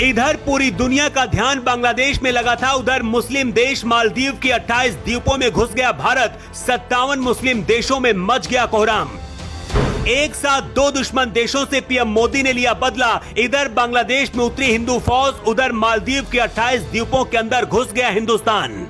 इधर पूरी दुनिया का ध्यान बांग्लादेश में लगा था, उधर मुस्लिम देश मालदीव के 28 द्वीपों में घुस गया भारत। 57 मुस्लिम देशों में मच गया कोहराम। एक साथ दो दुश्मन देशों से पीएम मोदी ने लिया बदला। इधर बांग्लादेश में उतरी हिंदू फौज, उधर मालदीव के 28 द्वीपों के अंदर घुस गया हिंदुस्तान।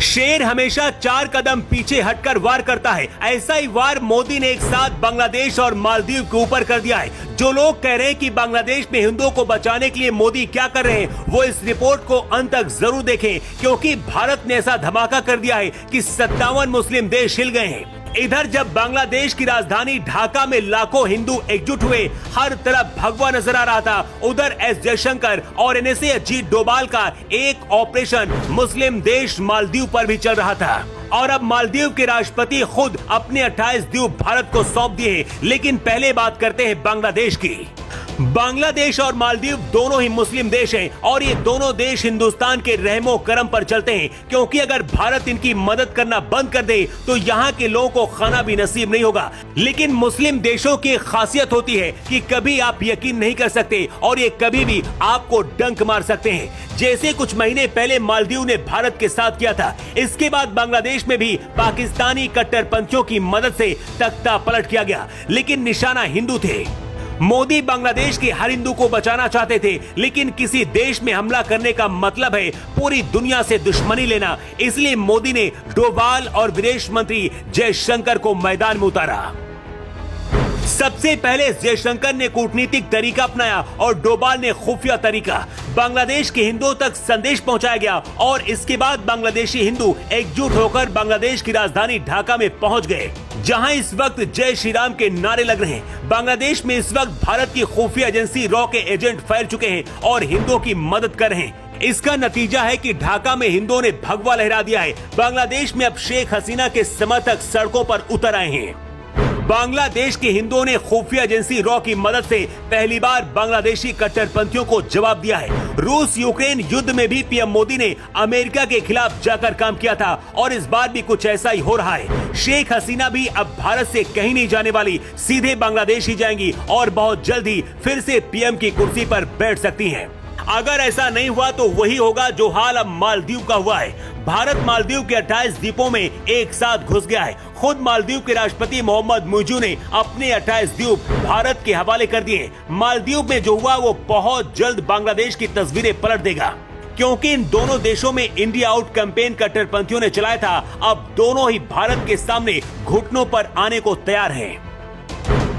शेर हमेशा 4 कदम पीछे हटकर वार करता है, ऐसा ही वार मोदी ने एक साथ बांग्लादेश और मालदीव के ऊपर कर दिया है। जो लोग कह रहे हैं कि बांग्लादेश में हिंदुओं को बचाने के लिए मोदी क्या कर रहे हैं, वो इस रिपोर्ट को अंत तक जरूर देखें, क्योंकि भारत ने ऐसा धमाका कर दिया है कि 57 मुस्लिम देश हिल गए हैं। इधर जब बांग्लादेश की राजधानी ढाका में लाखों हिंदू एकजुट हुए, हर तरफ भगवा नजर आ रहा था, उधर एस जयशंकर और एनएसए अजीत डोभाल का एक ऑपरेशन मुस्लिम देश मालदीव पर भी चल रहा था। और अब मालदीव के राष्ट्रपति खुद अपने 28 द्वीप भारत को सौंप दिए। लेकिन पहले बात करते हैं बांग्लादेश की। बांग्लादेश और मालदीव दोनों ही मुस्लिम देश हैं और ये दोनों देश हिंदुस्तान के रहमो करम पर चलते हैं, क्योंकि अगर भारत इनकी मदद करना बंद कर दे तो यहाँ के लोगों को खाना भी नसीब नहीं होगा। लेकिन मुस्लिम देशों की खासियत होती है कि कभी आप यकीन नहीं कर सकते और ये कभी भी आपको डंक मार सकते हैं। जैसे कुछ महीने पहले मालदीव ने भारत के साथ किया था, इसके बाद बांग्लादेश में भी पाकिस्तानी कट्टरपंथियों की मदद से तख्ता पलट किया गया, लेकिन निशाना हिंदू थे। मोदी बांग्लादेश के हर हिंदू को बचाना चाहते थे, लेकिन किसी देश में हमला करने का मतलब है पूरी दुनिया से दुश्मनी लेना। इसलिए मोदी ने डोभाल और विदेश मंत्री जयशंकर को मैदान में उतारा। सबसे पहले जयशंकर ने कूटनीतिक तरीका अपनाया और डोभाल ने खुफिया तरीका। बांग्लादेश के हिंदुओं तक संदेश पहुंचाया गया और इसके बाद बांग्लादेशी हिंदू एकजुट होकर बांग्लादेश की राजधानी ढाका में पहुंच गए, जहां इस वक्त जय श्री राम के नारे लग रहे हैं। बांग्लादेश में इस वक्त भारत की खुफिया एजेंसी रॉ के एजेंट फैल चुके हैं और हिंदुओं की मदद कर रहे हैं। इसका नतीजा है कि ढाका में हिंदुओं ने भगवा लहरा दिया है। बांग्लादेश में अब शेख हसीना के समर्थक सड़कों पर उतर आए हैं। बांग्लादेश के हिंदुओं ने खुफिया एजेंसी रॉ की मदद से पहली बार बांग्लादेशी कट्टरपंथियों को जवाब दिया है। रूस यूक्रेन युद्ध में भी पीएम मोदी ने अमेरिका के खिलाफ जाकर काम किया था और इस बार भी कुछ ऐसा ही हो रहा है। शेख हसीना भी अब भारत से कहीं नहीं जाने वाली, सीधे बांग्लादेश ही जाएंगी और बहुत जल्द ही फिर से पीएम की कुर्सी पर बैठ सकती हैं। अगर ऐसा नहीं हुआ तो वही होगा जो हाल अब मालदीव का हुआ है। भारत मालदीव के 28 द्वीपों में एक साथ घुस गया है। खुद मालदीव के राष्ट्रपति मोहम्मद मुइज़ू ने अपने 28 द्वीप भारत के हवाले कर दिए। मालदीव में जो हुआ वो बहुत जल्द बांग्लादेश की तस्वीरें पलट देगा, क्योंकि इन दोनों देशों में इंडिया आउट कैंपेन कट्टरपंथियों ने चलाया था। अब दोनों ही भारत के सामने घुटनों पर आने को तैयार हैं।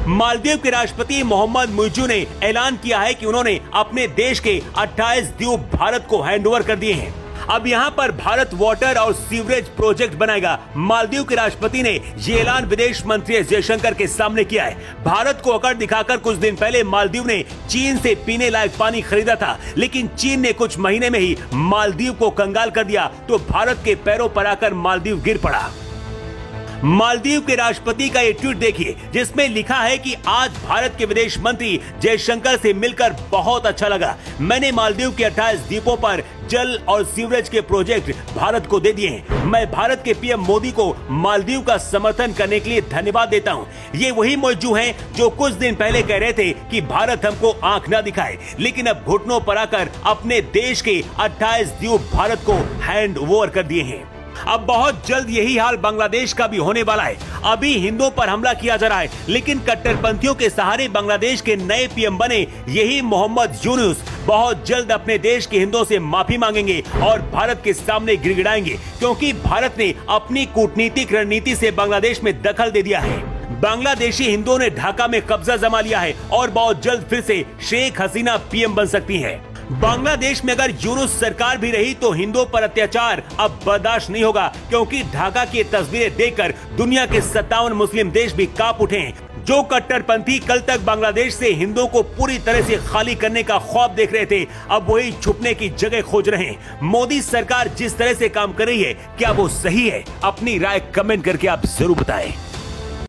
मालदीव के राष्ट्रपति मोहम्मद मुइज़ू ने ऐलान किया है कि उन्होंने अपने देश के 28 द्वीप भारत को हैंडओवर कर दिए हैं। अब यहाँ पर भारत वाटर और सीवरेज प्रोजेक्ट बनाएगा। मालदीव के राष्ट्रपति ने ये ऐलान विदेश मंत्री एस जयशंकर के सामने किया है। भारत को अकड़ दिखाकर कुछ दिन पहले मालदीव ने चीन से पीने लायक पानी खरीदा था, लेकिन चीन ने कुछ महीने में ही मालदीव को कंगाल कर दिया, तो भारत के पैरों पर आकर मालदीव गिर पड़ा। मालदीव के राष्ट्रपति का ये ट्वीट देखिए, जिसमें लिखा है कि आज भारत के विदेश मंत्री जयशंकर से मिलकर बहुत अच्छा लगा। मैंने मालदीव के 28 द्वीपों पर जल और सीवरेज के प्रोजेक्ट भारत को दे दिए हैं। मैं भारत के पीएम मोदी को मालदीव का समर्थन करने के लिए धन्यवाद देता हूं। ये वही मुइज़ू हैं जो कुछ दिन पहले कह रहे थे कि भारत हमको आंख न दिखाए, लेकिन अब घुटनों पर आकर अपने देश के 28 द्वीप भारत को हैंड ओवर कर दिए हैं। अब बहुत जल्द यही हाल बांग्लादेश का भी होने वाला है। अभी हिंदुओं पर हमला किया जा रहा है, लेकिन कट्टरपंथियों के सहारे बांग्लादेश के नए पीएम बने यही मोहम्मद यूनुस बहुत जल्द अपने देश के हिंदुओं से माफी मांगेंगे और भारत के सामने गिड़गिड़ाएंगे, क्योंकि भारत ने अपनी कूटनीतिक रणनीति से बांग्लादेश में दखल दे दिया है। बांग्लादेशी हिंदुओं ने ढाका में कब्जा जमा लिया है और बहुत जल्द फिर से शेख हसीना पीएम बन सकती है। बांग्लादेश में अगर यूनुस सरकार भी रही तो हिंदुओं पर अत्याचार अब बर्दाश्त नहीं होगा, क्योंकि ढाका की तस्वीरें देखकर दुनिया के 57 मुस्लिम देश भी कांप उठे हैं। जो कट्टरपंथी कल तक बांग्लादेश से हिंदुओं को पूरी तरह से खाली करने का ख्वाब देख रहे थे, अब वही छुपने की जगह खोज रहे हैं। मोदी सरकार जिस तरह से काम कर रही है, क्या वो सही है? अपनी राय कमेंट करके आप जरूर बताएं।